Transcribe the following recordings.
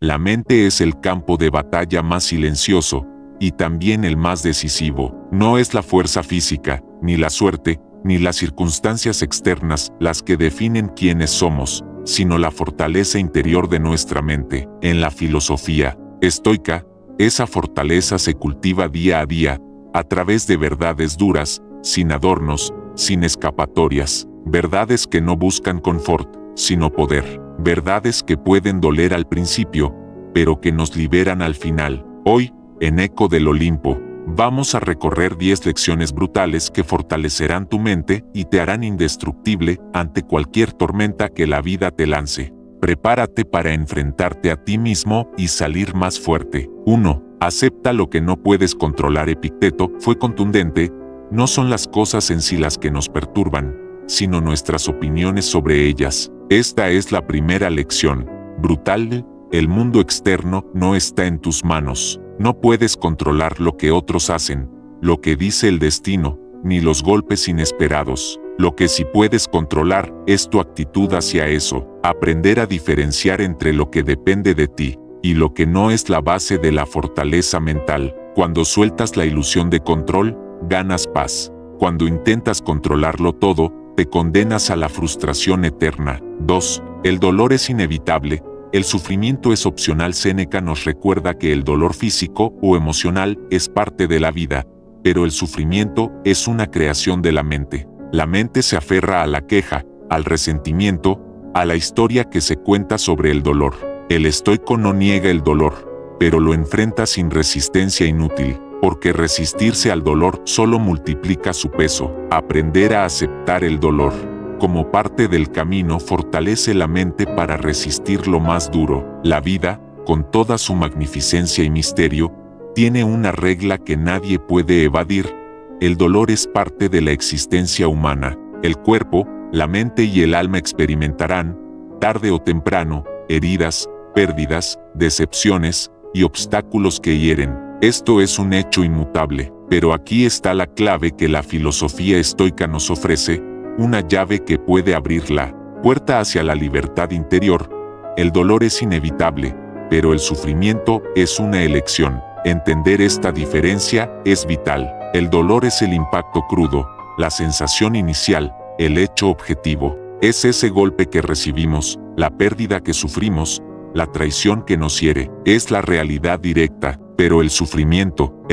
La mente es el campo de batalla más silencioso, y también el más decisivo. No es la fuerza física, ni la suerte, ni las circunstancias externas las que definen quiénes somos, sino la fortaleza interior de nuestra mente. En la filosofía estoica, esa fortaleza se cultiva día a día, a través de verdades duras, sin adornos, sin escapatorias, verdades que no buscan confort, sino poder, verdades que pueden doler al principio, pero que nos liberan al final. Hoy, en Eco del Olimpo, vamos a recorrer 10 lecciones brutales que fortalecerán tu mente y te harán indestructible ante cualquier tormenta que la vida te lance. Prepárate para enfrentarte a ti mismo y salir más fuerte. 1. Acepta lo que no puedes controlar. Epicteto fue contundente: no son las cosas en sí las que nos perturban, sino nuestras opiniones sobre ellas. Esta es la primera lección. Brutal: el mundo externo no está en tus manos. No puedes controlar lo que otros hacen, lo que dice el destino, ni los golpes inesperados. Lo que sí puedes controlar es tu actitud hacia eso. Aprender a diferenciar entre lo que depende de ti y lo que no es la base de la fortaleza mental. Cuando sueltas la ilusión de control, ganas paz. Cuando intentas controlarlo todo, te condenas a la frustración eterna. 2. El dolor es inevitable. El sufrimiento es opcional. Séneca nos recuerda que el dolor físico o emocional es parte de la vida, pero el sufrimiento es una creación de la mente. La mente se aferra a la queja, al resentimiento, a la historia que se cuenta sobre el dolor. El estoico no niega el dolor, pero lo enfrenta sin resistencia inútil, porque resistirse al dolor solo multiplica su peso. Aprender a aceptar el dolor como parte del camino fortalece la mente para resistir lo más duro. La vida, con toda su magnificencia y misterio, tiene una regla que nadie puede evadir: el dolor es parte de la existencia humana. El cuerpo, la mente y el alma experimentarán, tarde o temprano, heridas, pérdidas, decepciones y obstáculos que hieren. Esto es un hecho inmutable, pero aquí está la clave que la filosofía estoica nos ofrece, una llave que puede abrir la puerta hacia la libertad interior. El dolor es inevitable, pero el sufrimiento es una elección. Entender esta diferencia es vital. El dolor es el impacto crudo, la sensación inicial, el hecho objetivo. Es ese golpe que recibimos, la pérdida que sufrimos, la traición que nos hiere. Es la realidad directa, pero el sufrimiento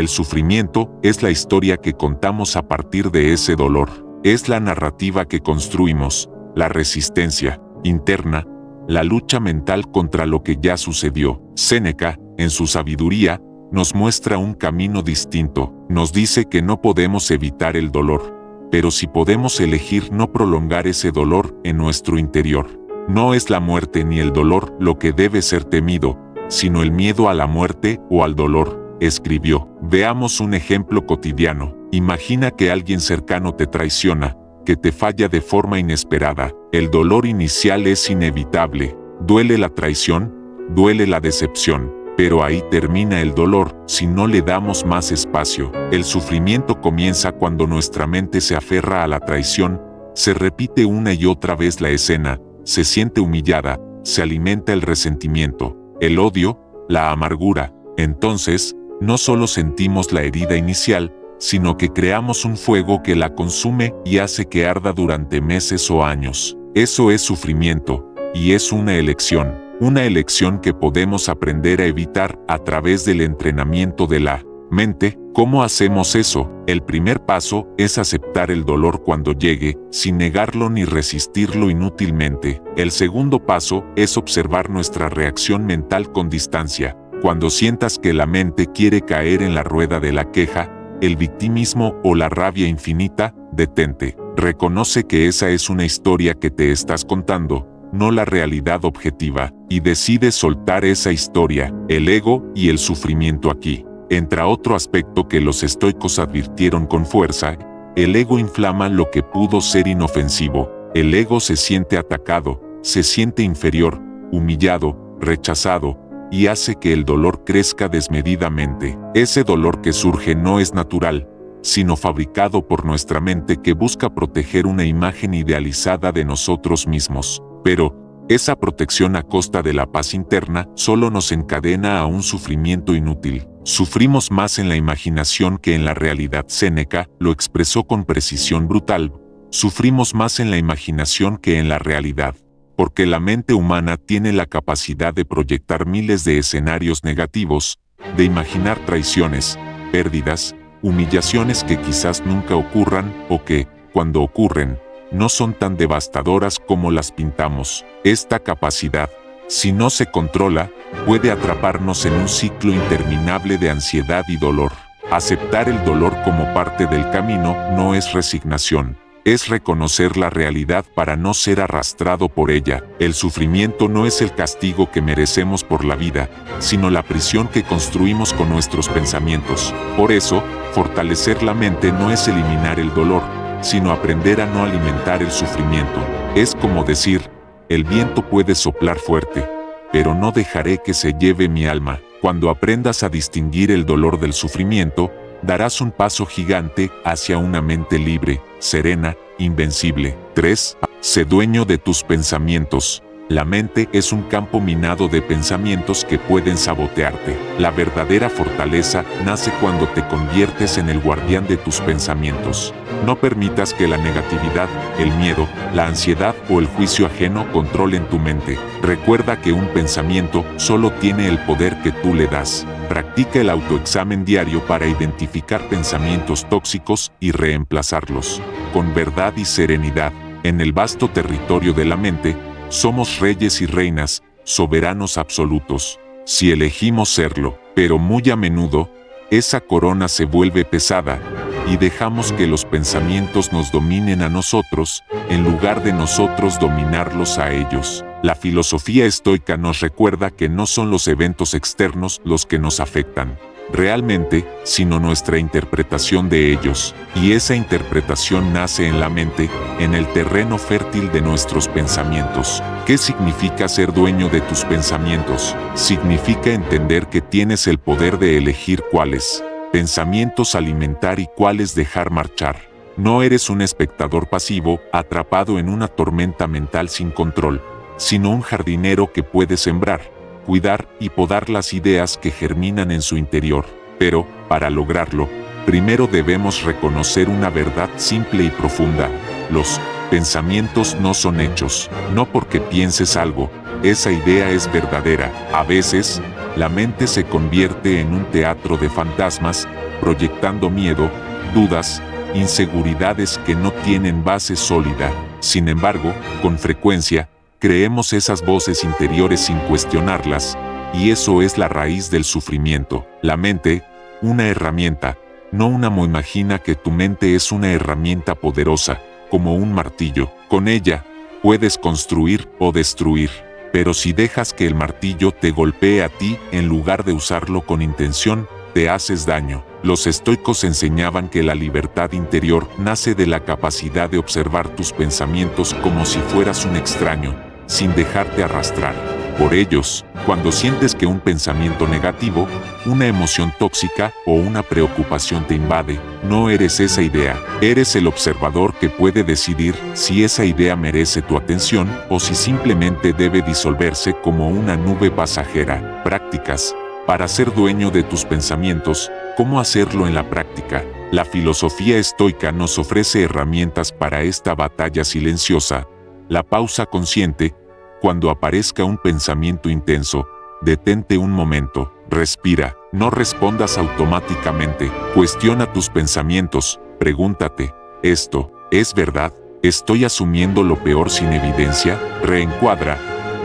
es la historia que contamos a partir de ese dolor. Es la narrativa que construimos, la resistencia interna, la lucha mental contra lo que ya sucedió. Séneca, en su sabiduría, nos muestra un camino distinto. Nos dice que no podemos evitar el dolor, pero sí podemos elegir no prolongar ese dolor en nuestro interior. No es la muerte ni el dolor lo que debe ser temido, sino el miedo a la muerte o al dolor, escribió. Veamos un ejemplo cotidiano. Imagina que alguien cercano te traiciona, que te falla de forma inesperada. El dolor inicial es inevitable. Duele la traición, duele la decepción, pero ahí termina el dolor si no le damos más espacio. El sufrimiento comienza cuando nuestra mente se aferra a la traición, se repite una y otra vez la escena, se siente humillada, se alimenta el resentimiento, el odio, la amargura. Entonces, no solo sentimos la herida inicial, sino que creamos un fuego que la consume y hace que arda durante meses o años. Eso es sufrimiento, y es una elección que podemos aprender a evitar a través del entrenamiento de la mente. ¿Cómo hacemos eso? El primer paso es aceptar el dolor cuando llegue, sin negarlo ni resistirlo inútilmente. El segundo paso es observar nuestra reacción mental con distancia. Cuando sientas que la mente quiere caer en la rueda de la queja, el victimismo o la rabia infinita, detente. Reconoce que esa es una historia que te estás contando, no la realidad objetiva, y decide soltar esa historia. El ego y el sufrimiento. Aquí entra otro aspecto que los estoicos advirtieron con fuerza: el ego inflama lo que pudo ser inofensivo. El ego se siente atacado, se siente inferior, humillado, rechazado, y hace que el dolor crezca desmedidamente. Ese dolor que surge no es natural, sino fabricado por nuestra mente que busca proteger una imagen idealizada de nosotros mismos. Pero, Esa protección a costa de la paz interna solo nos encadena a un sufrimiento inútil. Sufrimos más en la imaginación que en la realidad. Séneca lo expresó con precisión brutal. Sufrimos más en la imaginación que en la realidad, porque la mente humana tiene la capacidad de proyectar miles de escenarios negativos, de imaginar traiciones, pérdidas, humillaciones que quizás nunca ocurran o que, cuando ocurren, no son tan devastadoras como las pintamos. Esta capacidad, si no se controla, puede atraparnos en un ciclo interminable de ansiedad y dolor. Aceptar el dolor como parte del camino no es resignación, es reconocer la realidad para no ser arrastrado por ella. El sufrimiento no es el castigo que merecemos por la vida, sino la prisión que construimos con nuestros pensamientos. Por eso, fortalecer la mente no es eliminar el dolor, sino aprender a no alimentar el sufrimiento. Es como decir, el viento puede soplar fuerte, pero no dejaré que se lleve mi alma. Cuando aprendas a distinguir el dolor del sufrimiento, darás un paso gigante hacia una mente libre, serena, invencible. 3. Sé dueño de tus pensamientos. La mente es un campo minado de pensamientos que pueden sabotearte. La verdadera fortaleza nace cuando te conviertes en el guardián de tus pensamientos. No permitas que la negatividad, el miedo, la ansiedad o el juicio ajeno controlen tu mente. Recuerda que un pensamiento solo tiene el poder que tú le das. Practica el autoexamen diario para identificar pensamientos tóxicos y reemplazarlos. Con verdad y serenidad, en el vasto territorio de la mente, somos reyes y reinas, soberanos absolutos, si elegimos serlo, pero muy a menudo, esa corona se vuelve pesada, y dejamos que los pensamientos nos dominen a nosotros, en lugar de nosotros dominarlos a ellos. La filosofía estoica nos recuerda que no son los eventos externos los que nos afectan, realmente, sino nuestra interpretación de ellos, y esa interpretación nace en la mente, en el terreno fértil de nuestros pensamientos. ¿Qué significa ser dueño de tus pensamientos? Significa entender que tienes el poder de elegir cuáles pensamientos alimentar y cuáles dejar marchar. No eres un espectador pasivo, atrapado en una tormenta mental sin control, sino un jardinero que puede sembrar, cuidar y podar las ideas que germinan en su interior. Pero, para lograrlo, primero debemos reconocer una verdad simple y profunda. Los pensamientos no son hechos. No porque pienses algo, esa idea es verdadera. A veces, la mente se convierte en un teatro de fantasmas, proyectando miedo, dudas, inseguridades que no tienen base sólida. Sin embargo, con frecuencia, creemos esas voces interiores sin cuestionarlas, y eso es la raíz del sufrimiento. La mente, una herramienta, no un amo. Imagina que tu mente es una herramienta poderosa, como un martillo. Con ella, puedes construir o destruir. Pero si dejas que el martillo te golpee a ti, en lugar de usarlo con intención, te haces daño. Los estoicos enseñaban que la libertad interior nace de la capacidad de observar tus pensamientos como si fueras un extraño, sin dejarte arrastrar por ellos. Cuando sientes que un pensamiento negativo, una emoción tóxica o una preocupación te invade, no eres esa idea, eres el observador que puede decidir si esa idea merece tu atención o si simplemente debe disolverse como una nube pasajera. Prácticas para ser dueño de tus pensamientos. ¿Cómo hacerlo en la práctica? La filosofía estoica nos ofrece herramientas para esta batalla silenciosa. La pausa consciente. Cuando aparezca un pensamiento intenso, detente un momento, respira, no respondas automáticamente, cuestiona tus pensamientos, pregúntate, ¿esto es verdad? ¿Estoy asumiendo lo peor sin evidencia? Reencuadra,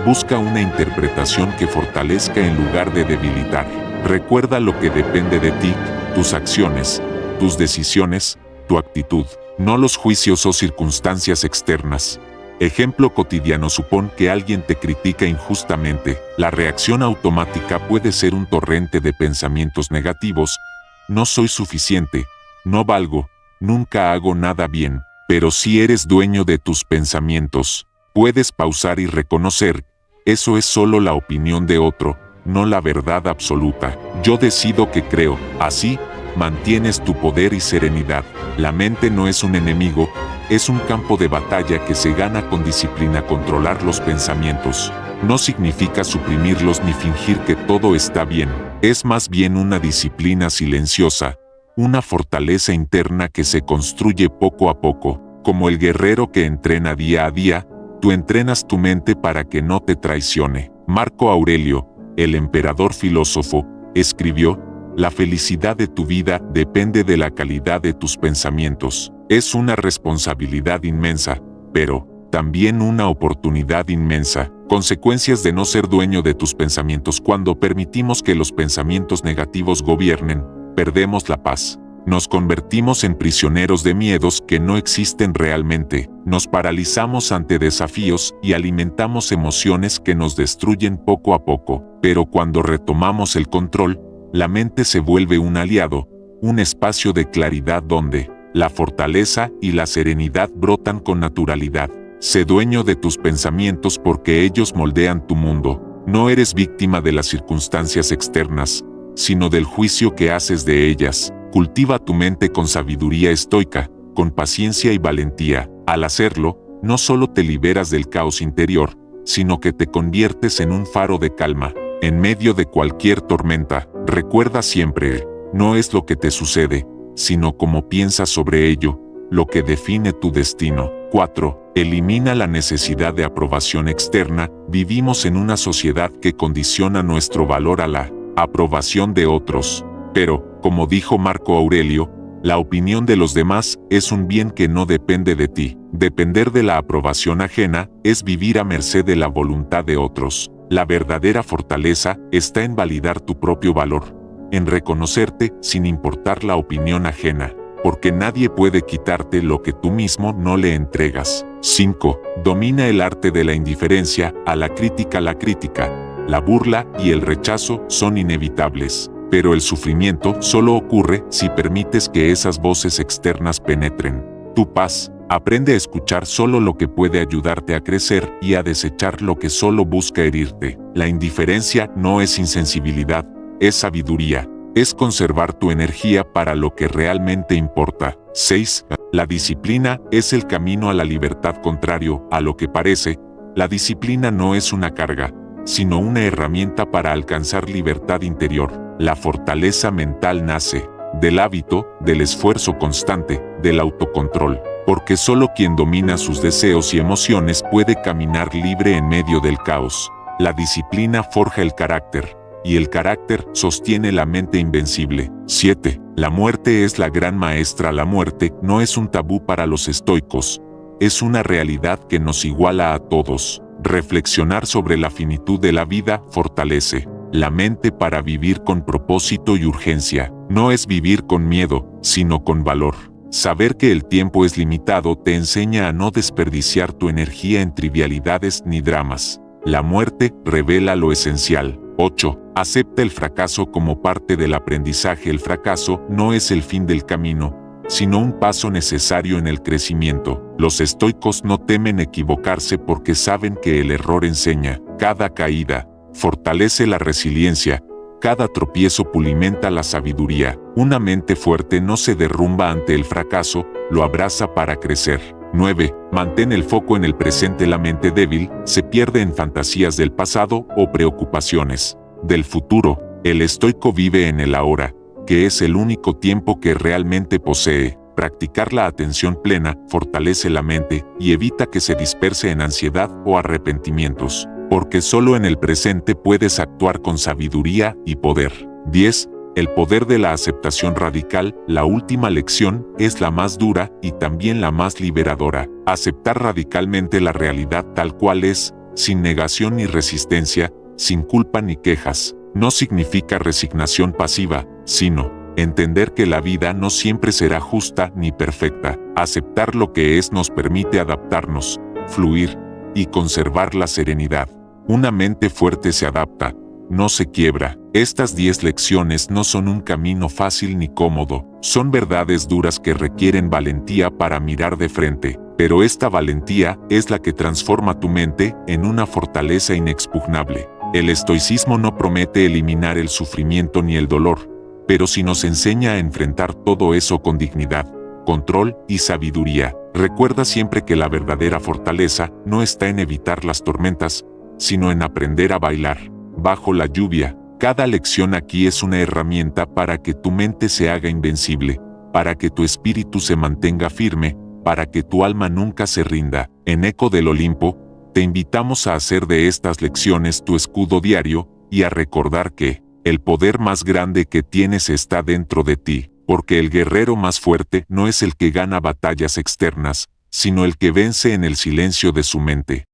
busca una interpretación que fortalezca en lugar de debilitar. Recuerda lo que depende de ti, tus acciones, tus decisiones, tu actitud, no los juicios o circunstancias externas. Ejemplo cotidiano: supón que alguien te critica injustamente. La reacción automática puede ser un torrente de pensamientos negativos. No soy suficiente, no valgo, nunca hago nada bien. Pero si eres dueño de tus pensamientos, puedes pausar y reconocer, eso es solo la opinión de otro, no la verdad absoluta. Yo decido qué creo, así, mantienes tu poder y serenidad. La mente no es un enemigo, es un campo de batalla que se gana con disciplina. Controlar los pensamientos no significa suprimirlos ni fingir que todo está bien. Es más bien una disciplina silenciosa, una fortaleza interna que se construye poco a poco. Como el guerrero que entrena día a día, tú entrenas tu mente para que no te traicione. Marco Aurelio, el emperador filósofo, escribió: la felicidad de tu vida depende de la calidad de tus pensamientos. Es una responsabilidad inmensa, pero también una oportunidad inmensa. Consecuencias de no ser dueño de tus pensamientos. Cuando permitimos que los pensamientos negativos gobiernen, perdemos la paz. Nos convertimos en prisioneros de miedos que no existen realmente. Nos paralizamos ante desafíos y alimentamos emociones que nos destruyen poco a poco. Pero cuando retomamos el control, la mente se vuelve un aliado, un espacio de claridad donde la fortaleza y la serenidad brotan con naturalidad. Sé dueño de tus pensamientos porque ellos moldean tu mundo. No eres víctima de las circunstancias externas, sino del juicio que haces de ellas. Cultiva tu mente con sabiduría estoica, con paciencia y valentía. Al hacerlo, no solo te liberas del caos interior, sino que te conviertes en un faro de calma. En medio de cualquier tormenta, recuerda siempre, no es lo que te sucede, sino cómo piensas sobre ello, lo que define tu destino. 4. Elimina la necesidad de aprobación externa. Vivimos en una sociedad que condiciona nuestro valor a la aprobación de otros. Pero, como dijo Marco Aurelio, la opinión de los demás es un bien que no depende de ti. Depender de la aprobación ajena es vivir a merced de la voluntad de otros. La verdadera fortaleza está en validar tu propio valor, en reconocerte sin importar la opinión ajena, porque nadie puede quitarte lo que tú mismo no le entregas. 5. Domina el arte de la indiferencia a la crítica. La crítica, la burla y el rechazo son inevitables, pero el sufrimiento solo ocurre si permites que esas voces externas penetren tu paz. Aprende a escuchar solo lo que puede ayudarte a crecer y a desechar lo que solo busca herirte. La indiferencia no es insensibilidad, es sabiduría. Es conservar tu energía para lo que realmente importa. 6. La disciplina es el camino a la libertad. Contrario a lo que parece, la disciplina no es una carga, sino una herramienta para alcanzar libertad interior. La fortaleza mental nace del hábito, del esfuerzo constante, del autocontrol. Porque solo quien domina sus deseos y emociones puede caminar libre en medio del caos. La disciplina forja el carácter, y el carácter sostiene la mente invencible. 7. La muerte es la gran maestra. La muerte no es un tabú para los estoicos, es una realidad que nos iguala a todos. Reflexionar sobre la finitud de la vida fortalece la mente para vivir con propósito y urgencia. No es vivir con miedo, sino con valor. Saber que el tiempo es limitado te enseña a no desperdiciar tu energía en trivialidades ni dramas. La muerte revela lo esencial. 8. Acepta el fracaso como parte del aprendizaje. El fracaso no es el fin del camino, sino un paso necesario en el crecimiento. Los estoicos no temen equivocarse porque saben que el error enseña. Cada caída fortalece la resiliencia. Cada tropiezo pulimenta la sabiduría. Una mente fuerte no se derrumba ante el fracaso, lo abraza para crecer. 9. Mantén el foco en el presente. La mente débil se pierde en fantasías del pasado o preocupaciones del futuro. El estoico vive en el ahora, que es el único tiempo que realmente posee. Practicar la atención plena fortalece la mente y evita que se disperse en ansiedad o arrepentimientos, porque solo en el presente puedes actuar con sabiduría y poder. 10. El poder de la aceptación radical. La última lección es la más dura y también la más liberadora. Aceptar radicalmente la realidad tal cual es, sin negación ni resistencia, sin culpa ni quejas, no significa resignación pasiva, sino entender que la vida no siempre será justa ni perfecta. Aceptar lo que es nos permite adaptarnos, fluir y conservar la serenidad. Una mente fuerte se adapta, no se quiebra. Estas 10 lecciones no son un camino fácil ni cómodo, son verdades duras que requieren valentía para mirar de frente, pero esta valentía es la que transforma tu mente en una fortaleza inexpugnable. El estoicismo no promete eliminar el sufrimiento ni el dolor, pero sí nos enseña a enfrentar todo eso con dignidad, control y sabiduría. Recuerda siempre que la verdadera fortaleza no está en evitar las tormentas, sino en aprender a bailar bajo la lluvia. Cada lección aquí es una herramienta para que tu mente se haga invencible, para que tu espíritu se mantenga firme, para que tu alma nunca se rinda. En Eco del Olimpo, te invitamos a hacer de estas lecciones tu escudo diario y a recordar que el poder más grande que tienes está dentro de ti, porque el guerrero más fuerte no es el que gana batallas externas, sino el que vence en el silencio de su mente.